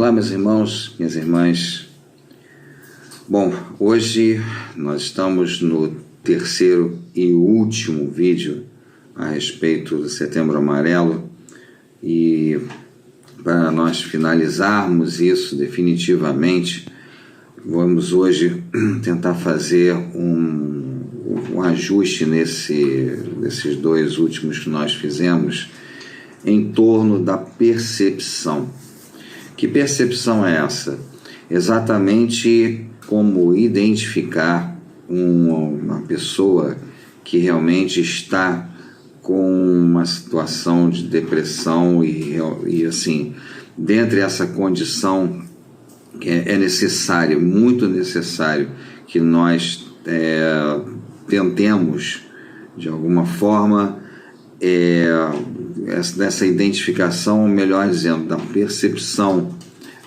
Olá, meus irmãos, minhas irmãs. Bom, hoje nós estamos no terceiro e último vídeo a respeito do Setembro Amarelo, e para nós finalizarmos isso definitivamente, vamos hoje tentar fazer um ajuste nesses dois últimos que nós fizemos em torno da percepção. Que percepção é essa? Exatamente como identificar uma pessoa que realmente está com uma situação de depressão e assim, dentre essa condição é necessário, muito necessário, que nós tentemos, de alguma forma, dessa identificação, melhor dizendo, da percepção,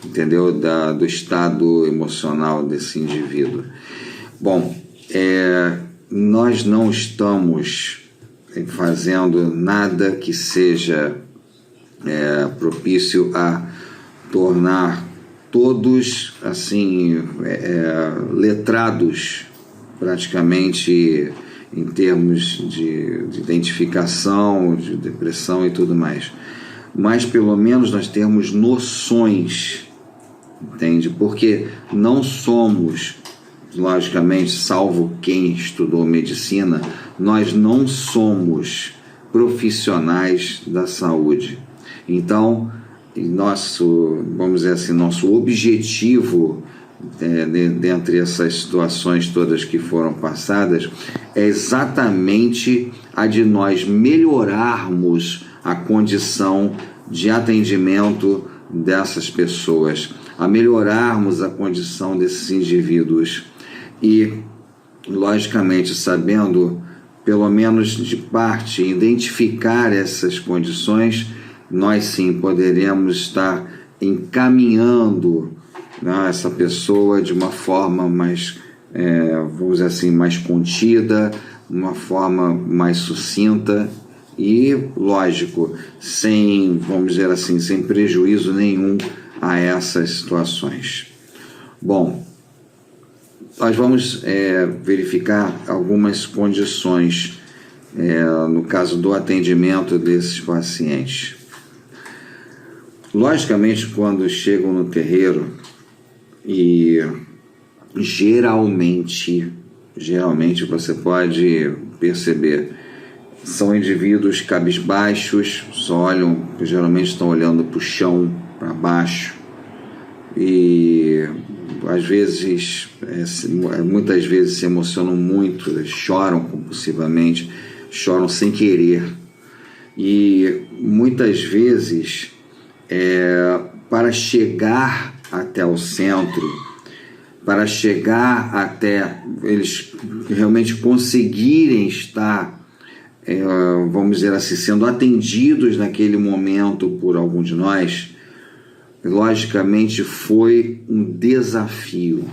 entendeu? Do estado emocional desse indivíduo. Bom, nós não estamos fazendo nada que seja propício a tornar todos assim letrados praticamente em termos de identificação, de depressão e tudo mais, mas pelo menos nós temos noções, entende? Porque não somos, logicamente, salvo quem estudou medicina, nós não somos profissionais da saúde. Então, vamos dizer assim, nosso objetivo dentre essas situações todas que foram passadas é exatamente a de nós melhorarmos a condição de atendimento dessas pessoas, a melhorarmos a condição desses indivíduos e, logicamente, sabendo, pelo menos de parte, identificar essas condições, nós sim poderemos estar encaminhando essa pessoa de uma forma mais, vamos dizer assim, mais contida, uma forma mais sucinta e, lógico, sem, vamos dizer assim, sem prejuízo nenhum a essas situações. Bom, nós vamos verificar algumas condições no caso do atendimento desses pacientes. Logicamente, quando chegam no terreiro, e geralmente você pode perceber, são indivíduos cabisbaixos, só olham, geralmente estão olhando para o chão, para baixo, e às vezes, muitas vezes se emocionam muito, choram compulsivamente, choram sem querer, e muitas vezes para chegar até o centro, para chegar até eles realmente conseguirem estar, vamos dizer assim, sendo atendidos naquele momento por algum de nós, logicamente foi um desafio.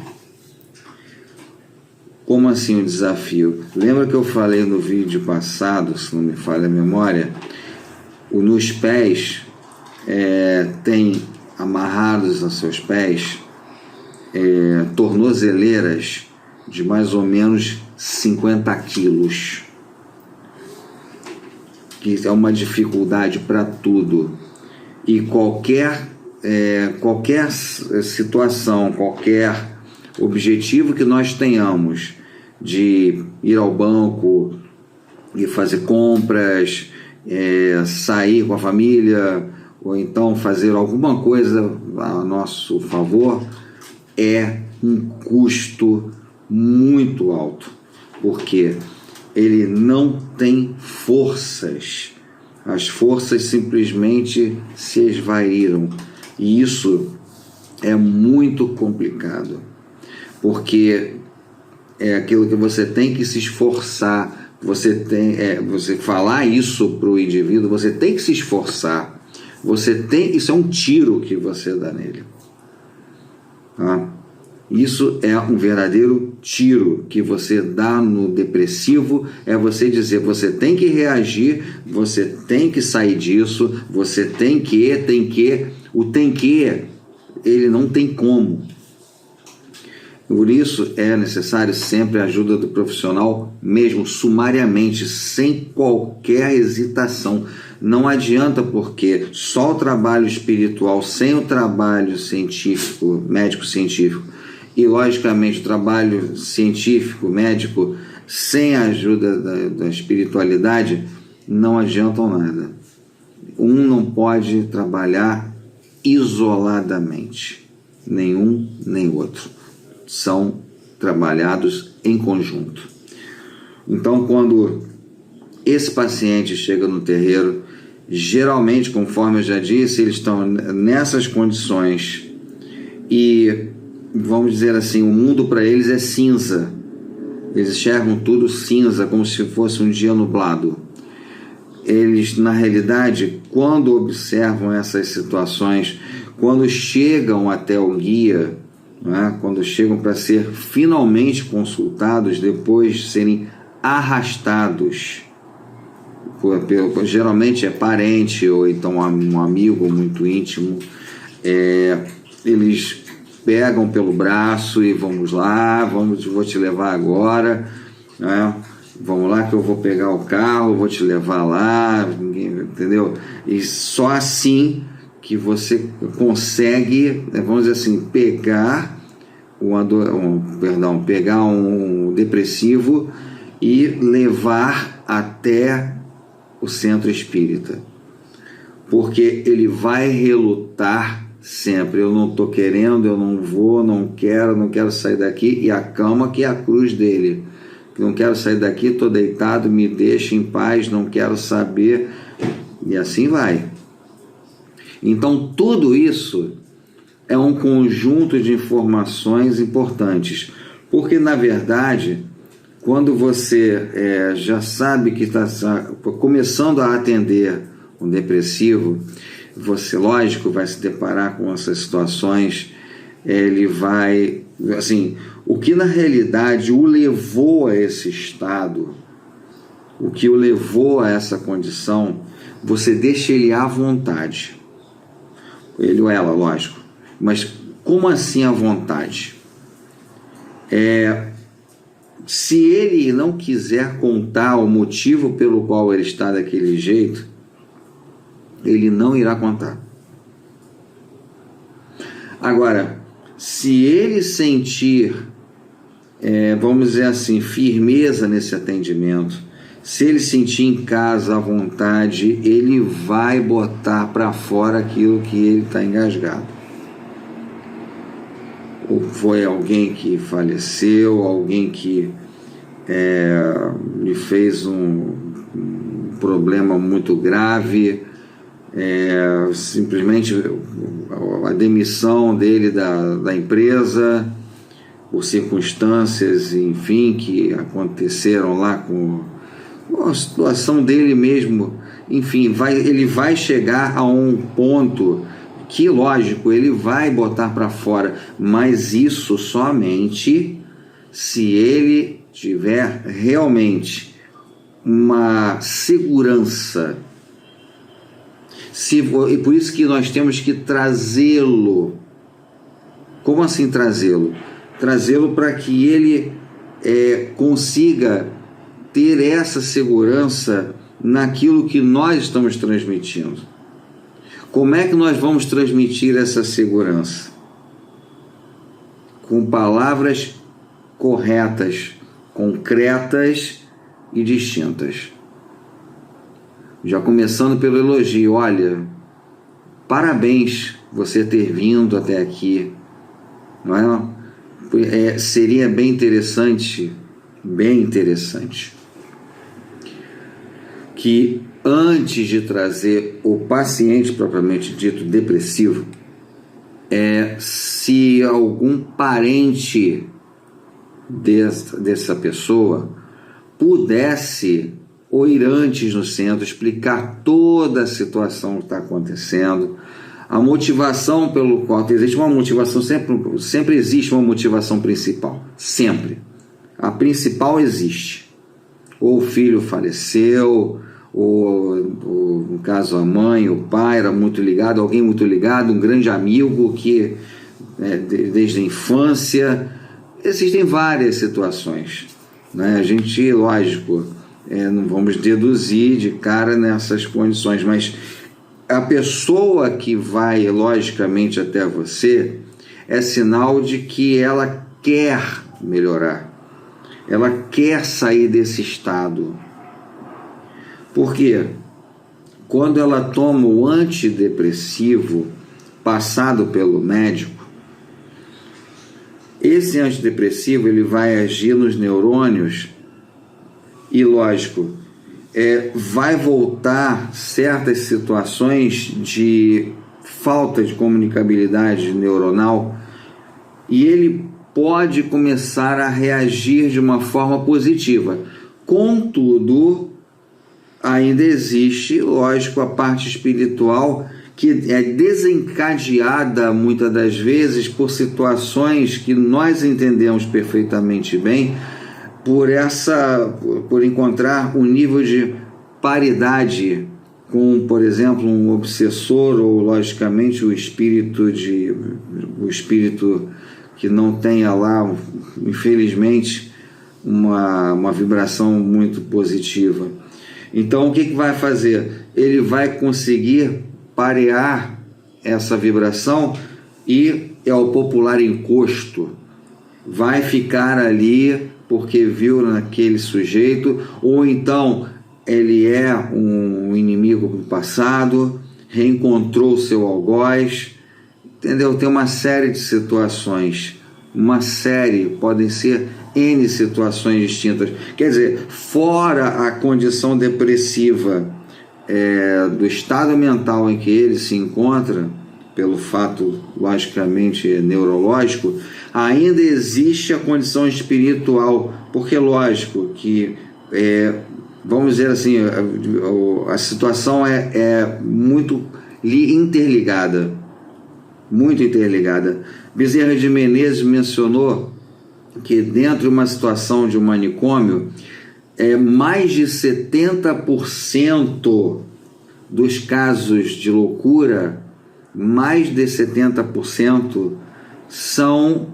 Como assim um desafio? Lembra que eu falei no vídeo passado, se não me falha a memória, nos pés tem amarrados a seus pés tornozeleiras de mais ou menos 50 quilos, que é uma dificuldade para tudo, e qualquer situação, qualquer objetivo que nós tenhamos de ir ao banco e fazer compras, sair com a família, ou então fazer alguma coisa a nosso favor, é um custo muito alto, porque ele não tem forças, as forças simplesmente se esvaíram, e isso é muito complicado, porque é aquilo que você tem que se esforçar, você falar isso para o indivíduo, você tem que se esforçar, isso é um tiro que você dá nele. Isso é um verdadeiro tiro que você dá no depressivo, é você dizer, você tem que reagir, você tem que sair disso, você tem que, o tem que ele não tem como. Por isso é necessário sempre a ajuda do profissional, mesmo sumariamente, sem qualquer hesitação. Não adianta, porque só o trabalho espiritual, sem o trabalho científico, médico-científico, e logicamente o trabalho científico, médico, sem a ajuda da espiritualidade, não adiantam nada. Um não pode trabalhar isoladamente, nenhum nem outro. São trabalhados em conjunto. Então, quando esse paciente chega no terreiro, geralmente, conforme eu já disse, eles estão nessas condições e, vamos dizer assim, o mundo para eles é cinza. Eles enxergam tudo cinza, como se fosse um dia nublado. Eles, na realidade, quando observam essas situações, quando chegam até o guia, né, quando chegam para ser finalmente consultados, depois de serem arrastados, geralmente é parente ou então um amigo muito íntimo, eles pegam pelo braço e vamos lá, vou te levar agora, né? Vamos lá que eu vou pegar o carro, vou te levar lá, entendeu? E só assim que você consegue, vamos dizer assim, pegar um depressivo e levar até o centro espírita, porque ele vai relutar sempre. Eu não estou querendo, eu não vou, não quero sair daqui, e a cama que é a cruz dele. Não quero sair daqui, estou deitado, me deixa em paz, não quero saber, e assim vai. Então tudo isso é um conjunto de informações importantes, porque na verdade, quando você já sabe que está começando a atender um depressivo, você, lógico, vai se deparar com essas situações, ele vai, assim, o que na realidade o levou a esse estado, o que o levou a essa condição, você deixa ele à vontade. Ele ou ela, lógico. Mas como assim à vontade? Se ele não quiser contar o motivo pelo qual ele está daquele jeito, ele não irá contar. Agora, se ele sentir, vamos dizer assim, firmeza nesse atendimento, se ele sentir em casa à vontade, ele vai botar para fora aquilo que ele está engasgado. Ou foi alguém que faleceu, alguém que lhe fez um problema muito grave, simplesmente a demissão dele da empresa, por circunstâncias, enfim, que aconteceram lá com a situação dele mesmo, enfim, ele vai chegar a um ponto que, lógico, ele vai botar para fora, mas isso somente se ele tiver realmente uma segurança. E por isso que nós temos que trazê-lo. Como assim trazê-lo? Trazê-lo para que ele consiga ter essa segurança naquilo que nós estamos transmitindo. Como é que nós vamos transmitir essa segurança? Com palavras corretas, concretas e distintas. Já começando pelo elogio: olha, parabéns você ter vindo até aqui, não é? Seria bem interessante que antes de trazer o paciente propriamente dito depressivo, se algum parente dessa pessoa pudesse ou ir antes no centro, explicar toda a situação que está acontecendo, a motivação pelo qual existe uma motivação, sempre existe uma motivação principal, sempre. A principal existe. Ou o filho faleceu, ou no caso a mãe, o pai era muito ligado, alguém muito ligado, um grande amigo que desde a infância. Existem várias situações, né? A gente, lógico, não vamos deduzir de cara nessas condições, mas a pessoa que vai logicamente até você é sinal de que ela quer melhorar, ela quer sair desse estado. Por quê? Quando ela toma o antidepressivo passado pelo médico, esse antidepressivo ele vai agir nos neurônios e, lógico, vai voltar certas situações de falta de comunicabilidade neuronal e ele pode começar a reagir de uma forma positiva. Contudo, ainda existe, lógico, a parte espiritual que é desencadeada muitas das vezes por situações que nós entendemos perfeitamente bem, por encontrar um nível de paridade com, por exemplo, um obsessor ou, logicamente, o espírito que não tenha lá, infelizmente, uma vibração muito positiva. Então, o que vai fazer? Ele vai conseguir parear essa vibração e é o popular encosto. Vai ficar ali porque viu naquele sujeito, ou então ele é um inimigo do passado, reencontrou o seu algoz, entendeu? Tem uma série de situações, podem ser N situações distintas. Quer dizer, fora a condição depressiva do estado mental em que ele se encontra, pelo fato, logicamente, neurológico, ainda existe a condição espiritual, porque, lógico, que, vamos dizer assim, a situação é muito interligada, muito interligada. Bezerra de Menezes mencionou que dentro de uma situação de um manicômio, mais de 70% dos casos de loucura, mais de 70% são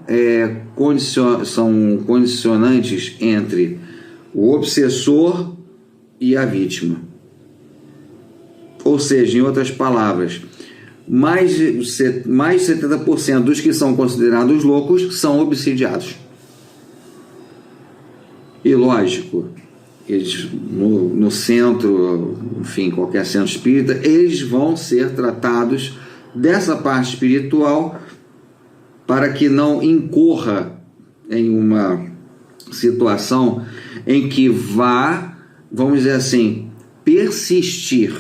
condicionantes entre o obsessor e a vítima. Ou seja, em outras palavras, mais de 70% dos que são considerados loucos são obsidiados. E lógico, eles no centro, enfim, qualquer centro espírita, eles vão ser tratados dessa parte espiritual para que não incorra em uma situação em que vamos dizer assim, persistir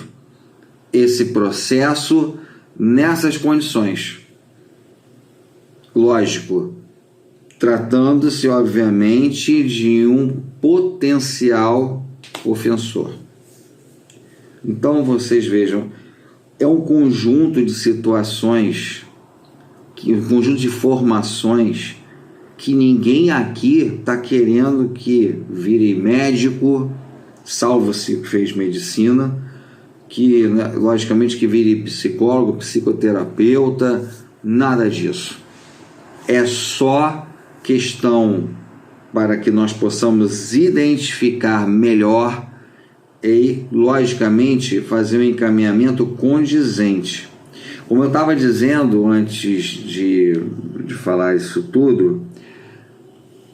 esse processo nessas condições. Lógico, tratando-se, obviamente, de um potencial ofensor. Então, vocês vejam, é um conjunto de situações, um conjunto de formações que ninguém aqui está querendo que vire médico, salvo se fez medicina, que, logicamente, que vire psicólogo, psicoterapeuta, nada disso. É só questão para que nós possamos identificar melhor e, logicamente, fazer um encaminhamento condizente. Como eu estava dizendo antes de falar isso tudo,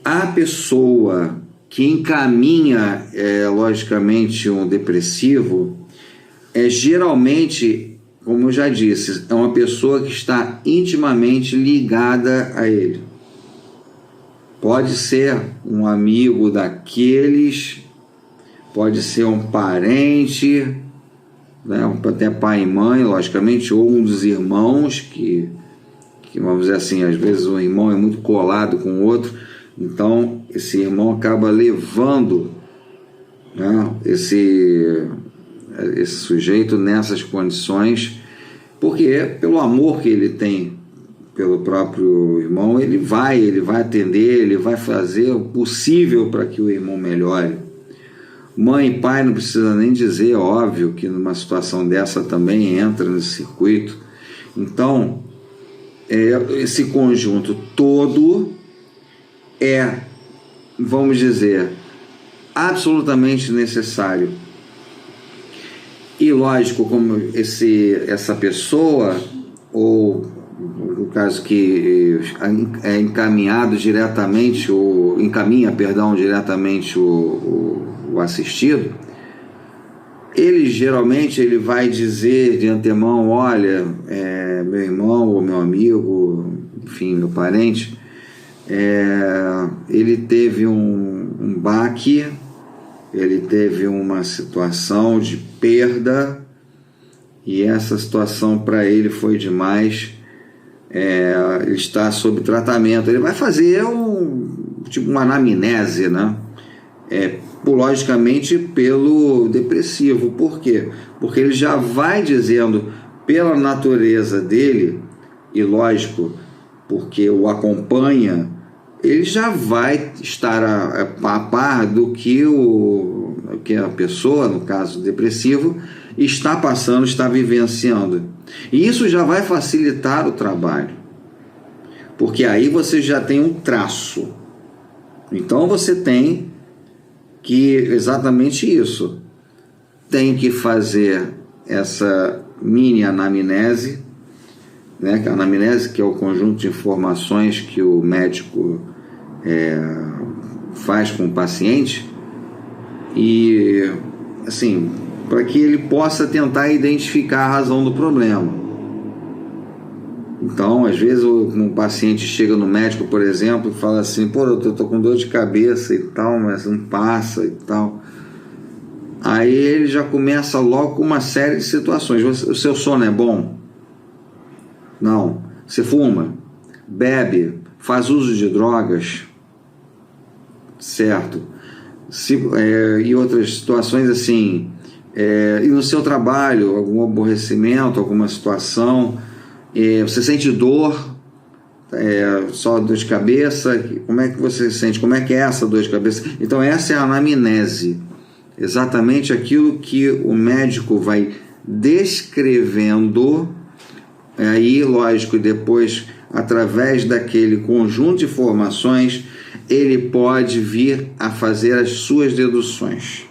a pessoa que encaminha, logicamente, um depressivo, geralmente, como eu já disse, é uma pessoa que está intimamente ligada a ele. Pode ser um amigo daqueles, pode ser um parente, né, até pai e mãe, logicamente, ou um dos irmãos, que vamos dizer assim, às vezes um irmão é muito colado com o outro, então esse irmão acaba levando, né, esse sujeito nessas condições, porque pelo amor que ele tem pelo próprio irmão, ele vai atender, ele vai fazer o possível para que o irmão melhore. Mãe e pai não precisa nem dizer, óbvio que numa situação dessa também entra nesse circuito. Então, esse conjunto todo é, vamos dizer, absolutamente necessário. E lógico, como essa pessoa, ou no caso que é encaminhado diretamente, ou encaminha, perdão, diretamente o assistido, ele geralmente vai dizer de antemão, olha, meu irmão ou meu amigo, enfim, meu parente, ele teve um baque, ele teve uma situação de perda, e essa situação para ele foi demais, ele está sob tratamento. Ele vai fazer uma anamnese, né? Logicamente pelo depressivo. Por quê? Porque ele já vai dizendo, pela natureza dele, e lógico, porque o acompanha, ele já vai estar a par do que a pessoa, no caso depressivo, está passando, está vivenciando. E isso já vai facilitar o trabalho, porque aí você já tem um traço. Então você tem que, exatamente isso, tem que fazer essa mini anamnese, né? A anamnese, que é o conjunto de informações que o médico faz com o paciente, e assim, para que ele possa tentar identificar a razão do problema. Então, às vezes, um paciente chega no médico, por exemplo, e fala assim, pô, eu tô com dor de cabeça e tal, mas não passa e tal. Aí ele já começa logo com uma série de situações. O seu sono é bom? Não. Você fuma? Bebe? Faz uso de drogas? Certo. E outras situações assim, e no seu trabalho, algum aborrecimento, alguma situação, você sente dor, só dor de cabeça, como é que você sente, como é que é essa dor de cabeça? Então essa é a anamnese, exatamente aquilo que o médico vai descrevendo, aí lógico, depois através daquele conjunto de informações ele pode vir a fazer as suas deduções.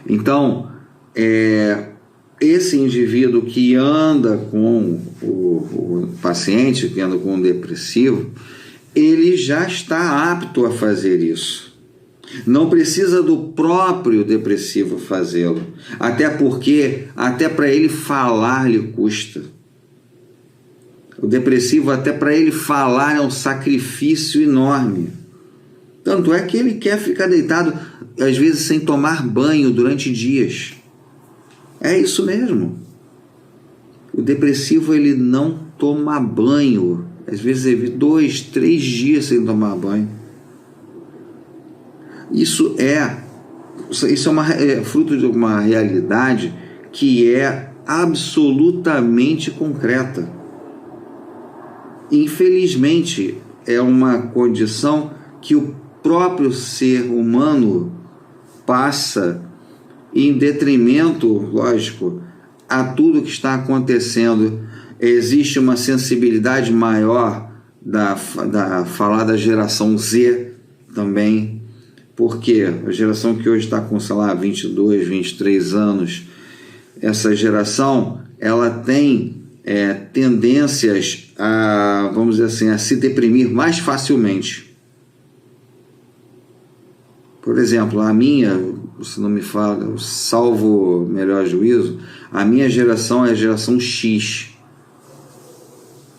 Então, esse indivíduo que anda com o paciente, que anda com o depressivo, ele já está apto a fazer isso. Não precisa do próprio depressivo fazê-lo, até porque, até para ele falar lhe custa. O depressivo, até para ele falar, é um sacrifício enorme. Tanto é que ele quer ficar deitado, às vezes sem tomar banho durante dias. É isso mesmo. O depressivo, ele não toma banho. Às vezes ele 2, 3 dias sem tomar banho. Isso é fruto de uma realidade que é absolutamente concreta. Infelizmente, é uma condição que o próprio ser humano passa em detrimento, lógico, a tudo que está acontecendo. Existe uma sensibilidade maior da falada geração Z também, porque a geração que hoje está com, sei lá, 22, 23 anos, essa geração, ela tem tendências a, vamos dizer assim, a se deprimir mais facilmente. Por exemplo, a minha, se não me fala, salvo melhor juízo, a minha geração é a geração X.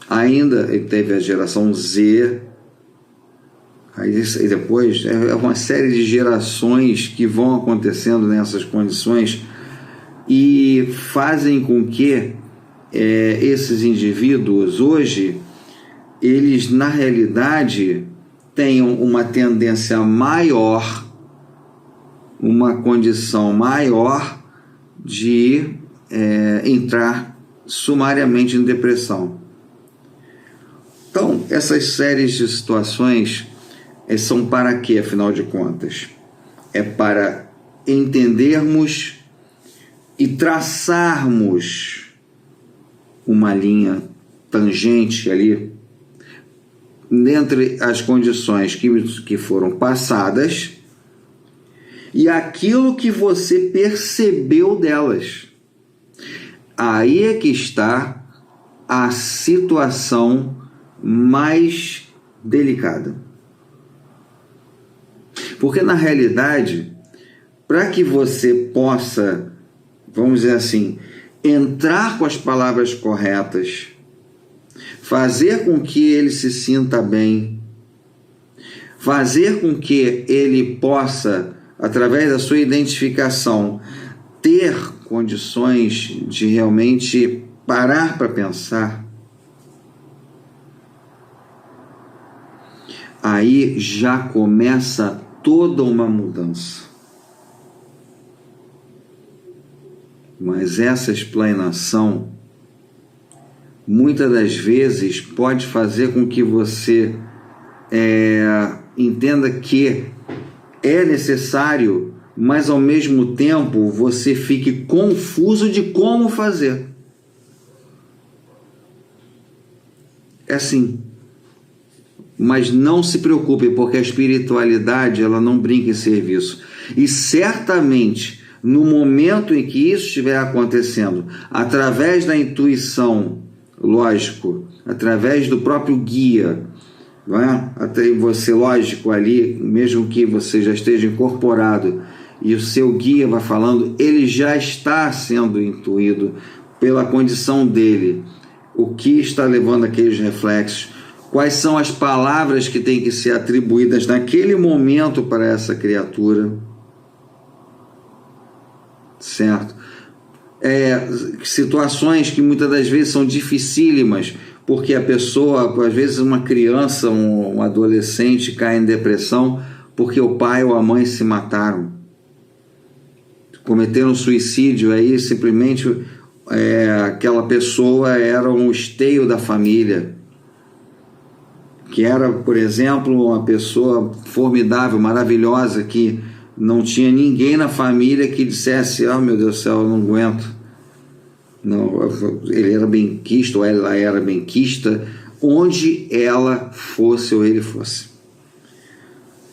Ainda teve a geração Z, aí depois é uma série de gerações que vão acontecendo nessas condições e fazem com que esses indivíduos hoje, eles na realidade tenham uma tendência maior, uma condição maior de entrar sumariamente em depressão. Então, essas séries de situações são para quê, afinal de contas? É para entendermos e traçarmos uma linha tangente ali dentre as condições que foram passadas e aquilo que você percebeu delas. Aí é que está a situação mais delicada. Porque, na realidade, para que você possa, vamos dizer assim, entrar com as palavras corretas, fazer com que ele se sinta bem, fazer com que ele possa, através da sua identificação, ter condições de realmente parar para pensar, aí já começa toda uma mudança. Mas essa explanação, muitas das vezes, pode fazer com que você entenda que é necessário, mas ao mesmo tempo você fique confuso de como fazer. É assim. Mas não se preocupe, porque a espiritualidade, ela não brinca em serviço. E certamente, no momento em que isso estiver acontecendo, através da intuição, lógico, através do próprio guia, não é? Até você, lógico, ali, mesmo que você já esteja incorporado e o seu guia vai falando, ele já está sendo intuído pela condição dele, o que está levando aqueles reflexos, quais são as palavras que têm que ser atribuídas naquele momento para essa criatura, certo? Situações que muitas das vezes são dificílimas, porque a pessoa, às vezes uma criança, um adolescente cai em depressão porque o pai ou a mãe se mataram, cometeram suicídio, aí simplesmente aquela pessoa era um esteio da família, que era, por exemplo, uma pessoa formidável, maravilhosa, que não tinha ninguém na família que dissesse: "Ah, meu Deus do céu, eu não aguento". Não, ele era benquista, ou ela era benquista, onde ela fosse ou ele fosse.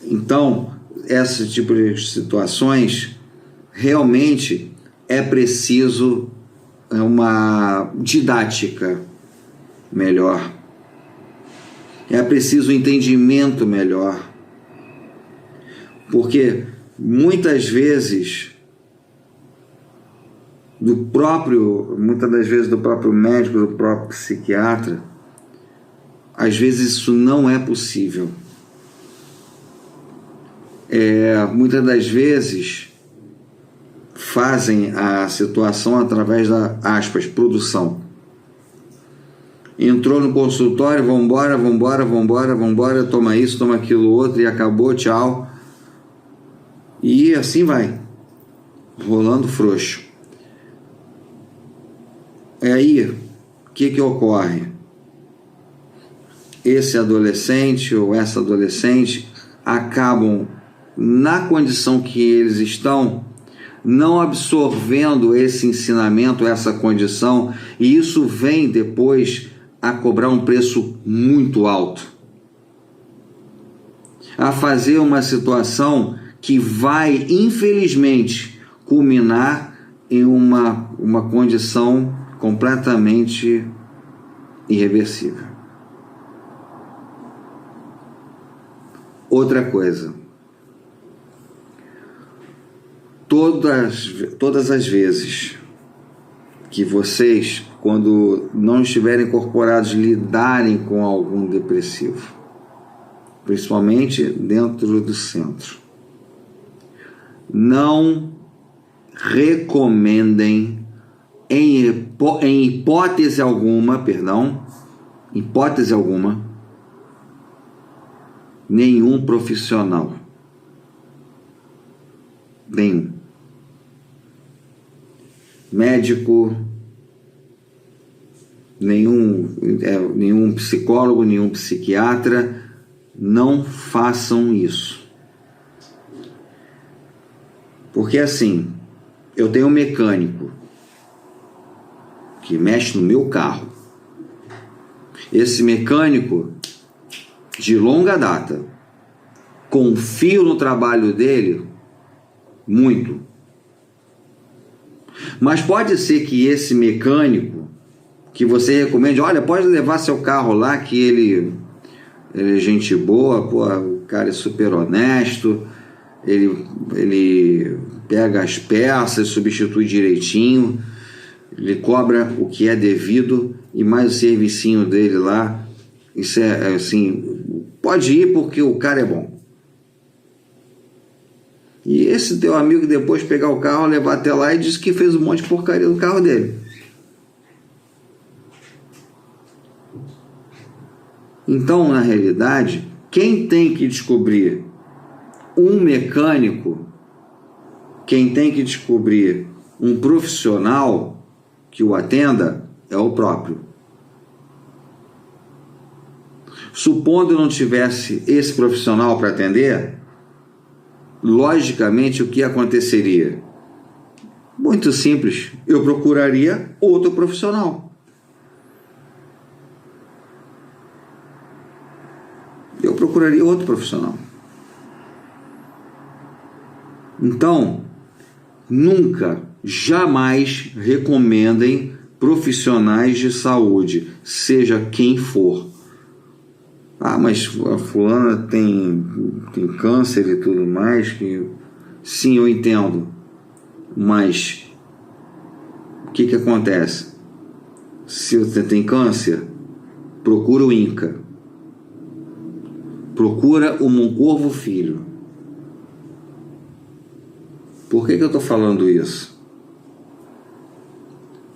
Então, esse tipo de situações, realmente é preciso uma didática melhor. É preciso um entendimento melhor. Porque muitas vezes muitas das vezes do próprio médico, do próprio psiquiatra, às vezes isso não é possível. Muitas das vezes fazem a situação através da, aspas, produção. Entrou no consultório, vambora, toma isso, toma aquilo outro e acabou, tchau. E assim vai, rolando frouxo. Aí, o que ocorre? Esse adolescente ou essa adolescente acabam, na condição que eles estão, não absorvendo esse ensinamento, essa condição, e isso vem depois a cobrar um preço muito alto, a fazer uma situação que vai, infelizmente, culminar em uma condição completamente irreversível. Outra coisa, todas as vezes que vocês, quando não estiverem incorporados, lidarem com algum depressivo, principalmente dentro do centro, não recomendem em hipótese alguma, nenhum profissional. Nenhum. Médico, nenhum psicólogo, nenhum psiquiatra, não façam isso. Porque assim, eu tenho um mecânico que mexe no meu carro. Esse mecânico, de longa data, confio no trabalho dele muito. Mas pode ser que esse mecânico que você recomende, olha, pode levar seu carro lá que ele é gente boa, pô, o cara é super honesto, ele pega as peças, substitui direitinho, ele cobra o que é devido e mais o servicinho dele lá. Isso é assim, pode ir porque o cara é bom. E esse teu amigo depois pegar o carro, levar até lá e diz que fez um monte de porcaria no carro dele. Então, na realidade, quem tem que descobrir um mecânico, quem tem que descobrir um profissional que o atenda é o próprio. Supondo eu não tivesse esse profissional para atender, logicamente o que aconteceria? Muito simples, eu procuraria outro profissional. Eu procuraria outro profissional. Então, nunca, jamais recomendem profissionais de saúde, seja quem for. Ah, mas a fulana tem câncer e tudo mais. Sim, eu entendo. Mas o que acontece? Se você tem câncer, procura o INCA. Procura o Moncorvo Filho. Por que eu estou falando isso?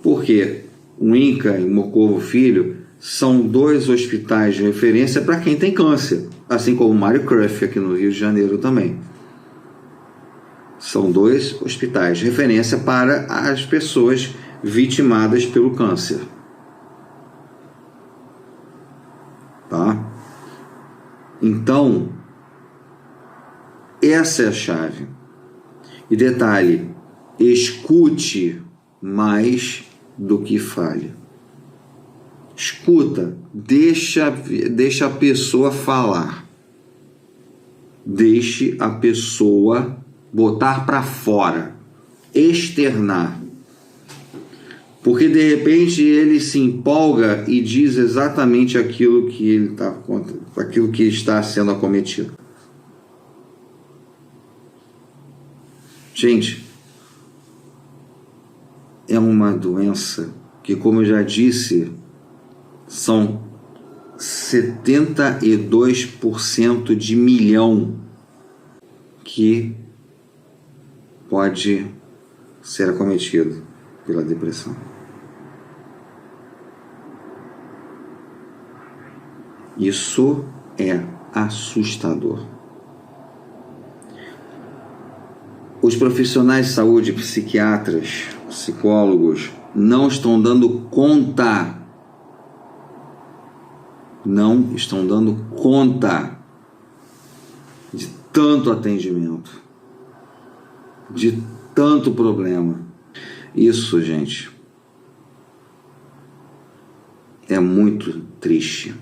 Porque o INCA e o Moncorvo Filho são dois hospitais de referência para quem tem câncer, assim como o Mário Cruff aqui no Rio de Janeiro também. São dois hospitais de referência para as pessoas vitimadas pelo câncer. Tá? Então, essa é a chave. E detalhe, escute mais do que fale. Escuta, deixa a pessoa falar. Deixe a pessoa botar para fora, externar. Porque de repente ele se empolga e diz exatamente aquilo que está sendo acometido. Gente, é uma doença que, como eu já disse, são 72% de milhão que pode ser acometido pela depressão. Isso é assustador. Os profissionais de saúde, psiquiatras, psicólogos, não estão dando conta. Não estão dando conta de tanto atendimento, de tanto problema. Isso, gente, é muito triste.